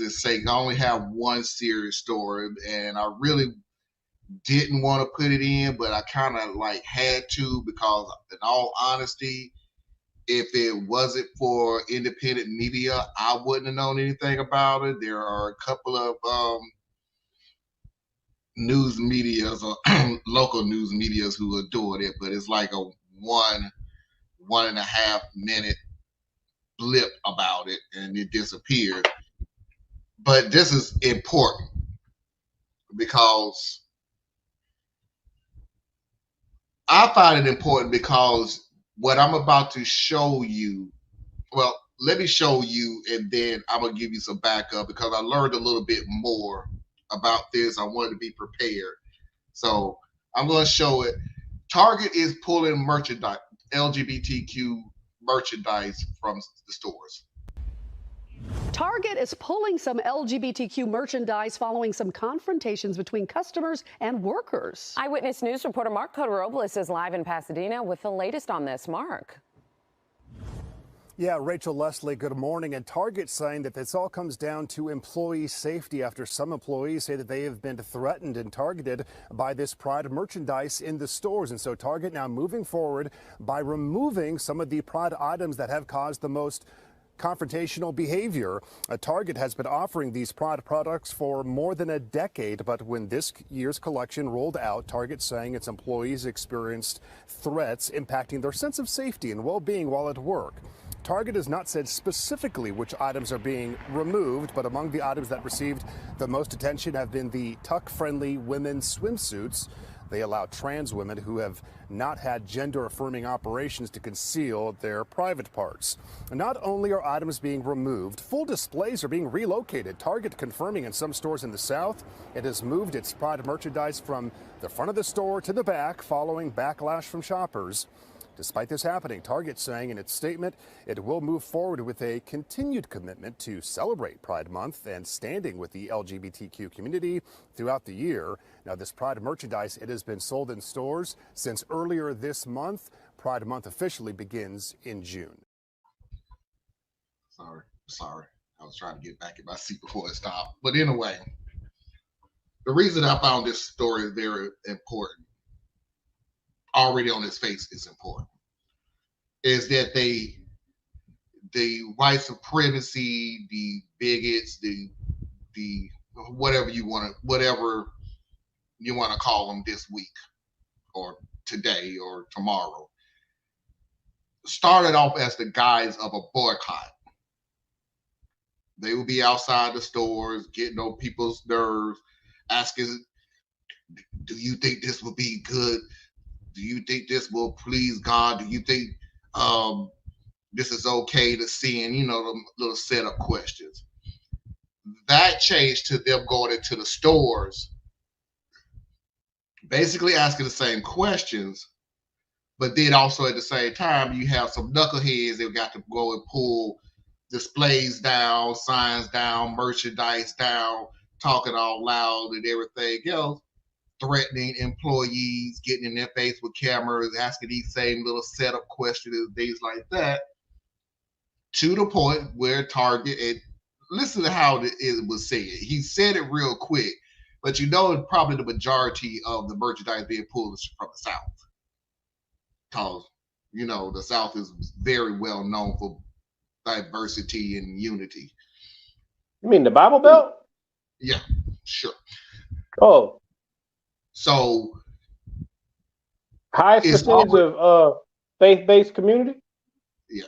Is sake, I only have one serious story, and I really didn't want to put it in, but I kind of like had to, because in all honesty, if it wasn't for independent media, I wouldn't have known anything about it. There are a couple of news medias or local news medias who are doing it, but it's like a 1.5 minute blip about it and it disappeared. But this is important because I find it important because what I'm about to show you, well, let me show you and then I'm going to give you some backup because I learned a little bit more about this. I wanted to be prepared. So I'm going to show it. Target is pulling merchandise, LGBTQ merchandise from the stores. Target is pulling some LGBTQ merchandise following some confrontations between customers and workers. Eyewitness News reporter Mark Coteropolis is live in Pasadena with the latest on this. Mark. Yeah, Rachel, Leslie, good morning. And Target saying that this all comes down to employee safety after some employees say that they have been threatened and targeted by this Pride merchandise in the stores. And so Target now moving forward by removing some of the Pride items that have caused the most confrontational behavior. Target has been offering these Pride products for more than a decade, but when this year's collection rolled out, Target saying its employees experienced threats impacting their sense of safety and well-being while at work. Target has not said specifically which items are being removed, but among the items that received the most attention have been the tuck-friendly women's swimsuits. They allow trans women who have not had gender-affirming operations to conceal their private parts. Not only are items being removed, full displays are being relocated. Target confirming in some stores in the South it has moved its Pride merchandise from the front of the store to the back following backlash from shoppers. Despite this happening, Target saying in its statement it will move forward with a continued commitment to celebrate Pride Month and standing with the LGBTQ community throughout the year. Now, this Pride merchandise, it has been sold in stores since earlier this month. Pride Month officially begins in June. Sorry. I was trying to get back in my seat before it stopped. But anyway, the reason I found this story very important, already on its face is important, is that the white supremacy, the bigots, the whatever you want to call them this week or today or tomorrow, started off as the guise of a boycott. They will be outside the stores, getting on people's nerves, asking, do you think this will be good? Do you think this will please God? Do you think this is okay to see? And, the little set of questions. That changed to them going into the stores, basically asking the same questions, but then also at the same time, you have some knuckleheads that got to go and pull displays down, signs down, merchandise down, talking all loud and everything else, threatening employees, getting in their face with cameras, asking these same little setup questions and things like that, to the point where Target, and listen to how it was said. He said it real quick, but probably the majority of the merchandise being pulled is from the South. Because, the South is very well known for diversity and unity. You mean the Bible Belt? Yeah, sure. Oh. So highest percentage of faith-based community? Yeah.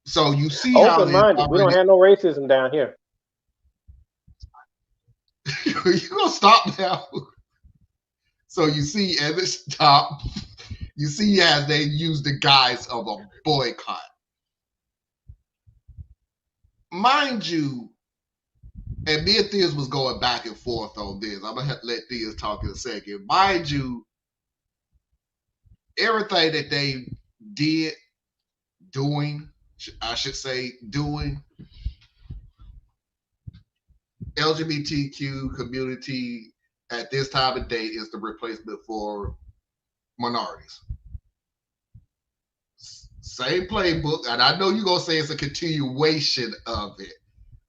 So you see open-minded. We don't have no racism down here. You're gonna stop now. So you see at the top, you see as they use the guise of a boycott. Mind you, and me and Theus was going back and forth on this. I'm gonna have to let Theus talk in a second. Mind you, everything that they did, doing, LGBTQ community at this time of day is the replacement for minorities. Same playbook, and I know you're gonna say it's a continuation of it.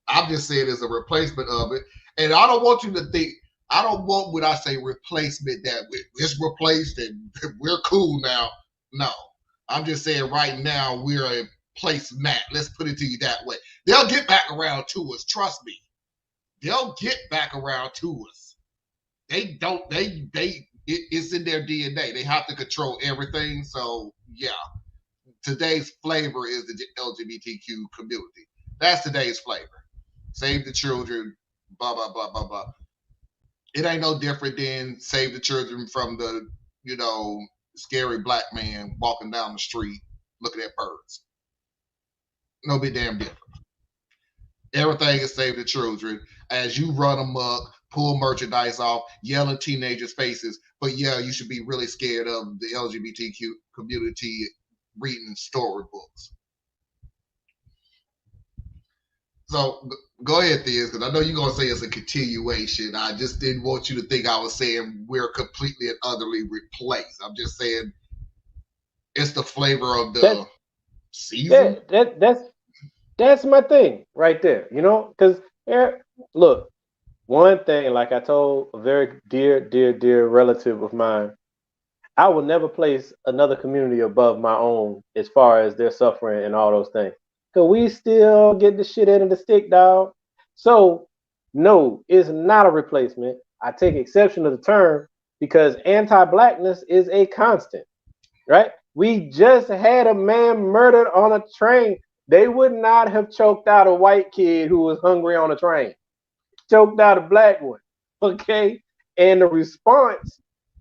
I'm just saying it's a replacement of it, and I don't want you to think. I don't want when I say replacement that it's replaced and we're cool now. No, I'm just saying right now we're a placemat. Let's put it to you that way. They'll get back around to us. Trust me. They'll get back around to us. They don't. It's in their DNA. They have to control everything. So yeah, today's flavor is the LGBTQ community. That's today's flavor. Save the children. Blah blah blah blah blah. It ain't no different than save the children from the, scary black man walking down the street looking at birds. No big damn difference. Everything is save the children as you run amok, pull merchandise off, yell in teenagers' faces. But yeah, you should be really scared of the LGBTQ community reading storybooks. So go ahead, Theus, because I know you're going to say it's a continuation. I just didn't want you to think I was saying we're completely and utterly replaced. I'm just saying it's the flavor of the season. That's my thing right there, because look, one thing, like I told a very dear relative of mine, I will never place another community above my own as far as their suffering and all those things. Because we still get the shit end of the stick, dog. So, no, it's not a replacement. I take exception to the term because anti-blackness is a constant, right? We just had a man murdered on a train. They would not have choked out a white kid who was hungry on a train. Choked out a black one, okay? And the response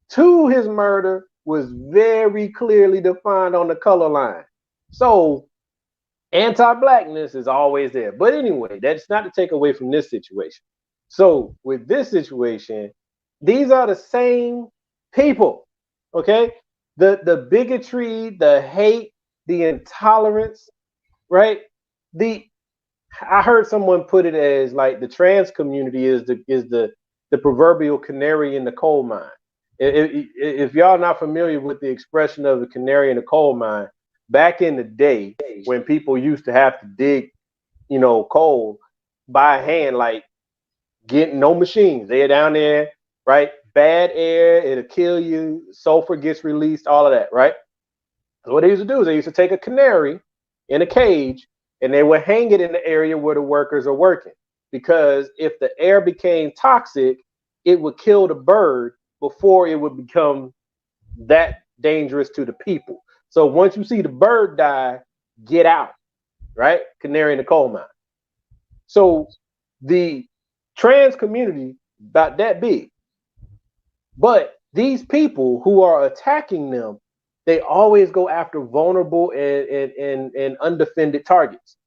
to his murder was very clearly defined on the color line. So, anti-blackness is always there. But anyway, that's not to take away from this situation. So with this situation, these are the same people, okay? The bigotry, the hate, the intolerance, right? I heard someone put it as like the trans community is the proverbial canary in the coal mine. If y'all not familiar with the expression of the canary in the coal mine, back in the day when people used to have to dig, coal by hand, like getting no machines, they're down there, right? Bad air, it'll kill you, sulfur gets released, all of that, right? So what they used to do is they used to take a canary in a cage and they would hang it in the area where the workers are working. Because if the air became toxic, it would kill the bird before it would become that dangerous to the people. So once you see the bird die, get out, right? Canary in the coal mine. So the trans community about that big. But these people who are attacking them, they always go after vulnerable and undefended targets.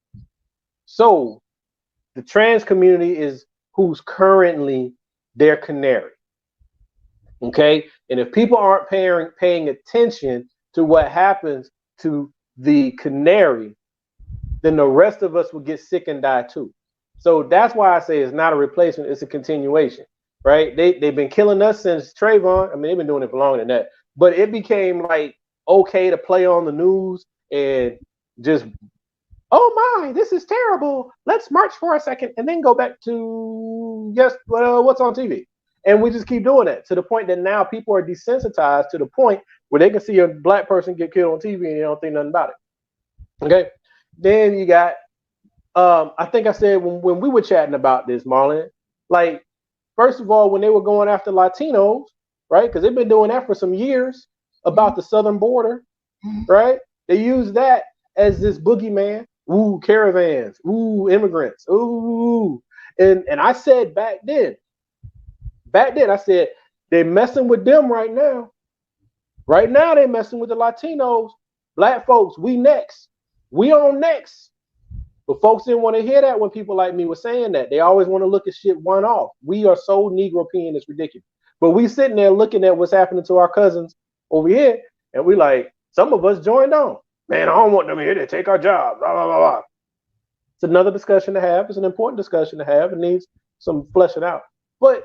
So the trans community is who's currently their canary. Okay? And if people aren't paying attention to what happens to the canary, then the rest of us will get sick and die too. So that's why I say it's not a replacement, it's a continuation, right? They've been killing us since Trayvon. I mean, they've been doing it for longer than that. But it became like okay to play on the news and just, oh my, this is terrible. Let's march for a second and then go back to what's on TV. And we just keep doing that to the point that now people are desensitized to the point where they can see a black person get killed on TV and they don't think nothing about it. Okay. Then you got, I think I said when we were chatting about this, Marlon, like, first of all, when they were going after Latinos, right? Because they've been doing that for some years about the southern border, right? They use that as this boogeyman. Ooh, caravans. Ooh, immigrants. Ooh. And I said back then, I said, they're messing with them right now. Right now, they're messing with the Latinos. Black folks, we next. We on next. But folks didn't want to hear that when people like me were saying that. They always want to look at shit one off. We are so Negropean, it's ridiculous. But we sitting there looking at what's happening to our cousins over here, and we like, some of us joined on. Man, I don't want them here to take our jobs. Blah, blah, blah, blah. It's another discussion to have. It's an important discussion to have. It needs some fleshing out. But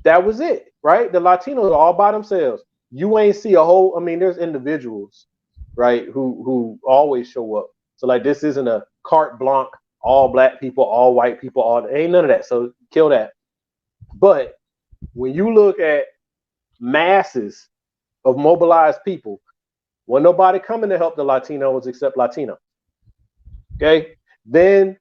that was it, right? The Latinos are all by themselves. you ain't see a whole. I mean, there's individuals, right, who always show up. So like, this isn't a carte blanche, all black people, all white people, all ain't none of that. So kill that. But when you look at masses of mobilized people, when nobody coming to help the Latinos except Latino. Okay, then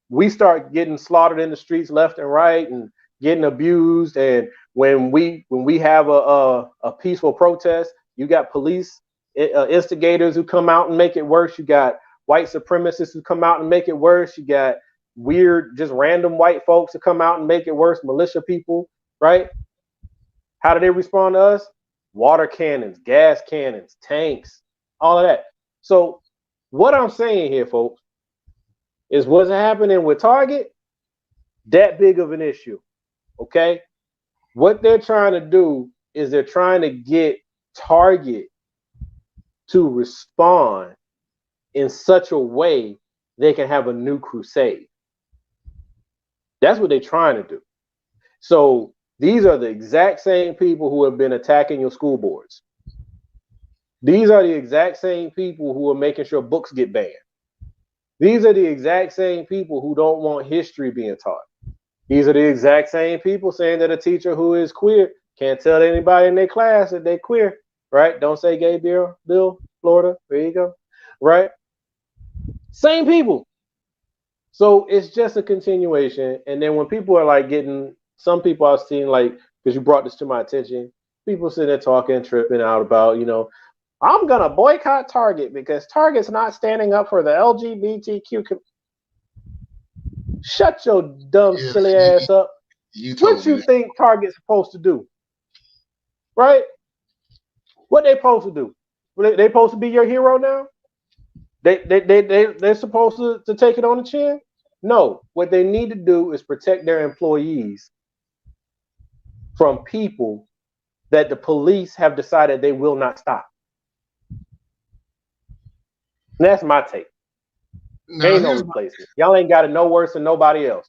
we start getting slaughtered in the streets left and right and getting abused. And when we have a peaceful protest, you got police instigators who come out and make it worse. You got white supremacists who come out and make it worse. You got weird, just random white folks who come out and make it worse. Militia people, right? How do they respond to us? Water cannons, gas cannons, tanks, all of that. So what I'm saying here, folks, is what's happening with Target, that big of an issue, okay? What they're trying to do is they're trying to get Target to respond in such a way they can have a new crusade. That's what they're trying to do. So these are the exact same people who have been attacking your school boards. These are the exact same people who are making sure books get banned. These are the exact same people who don't want history being taught. These are the exact same people saying that a teacher who is queer can't tell anybody in their class that they're queer, right? Don't say gay, Bill, Florida. There you go, right? Same people. So it's just a continuation. And then when people are like getting, some people I've seen, like, because you brought this to my attention, people sitting there talking, tripping out about, you know, I'm going to boycott Target because Target's not standing up for the LGBTQ. Shut your dumb, silly ass up. What you think Target's supposed to do? Right? What they supposed to do? They supposed to be your hero now? They're supposed to take it on the chin? No. What they need to do is protect their employees from people that the police have decided they will not stop. And that's my take. Ain't no replacement. Y'all ain't got it no worse than nobody else.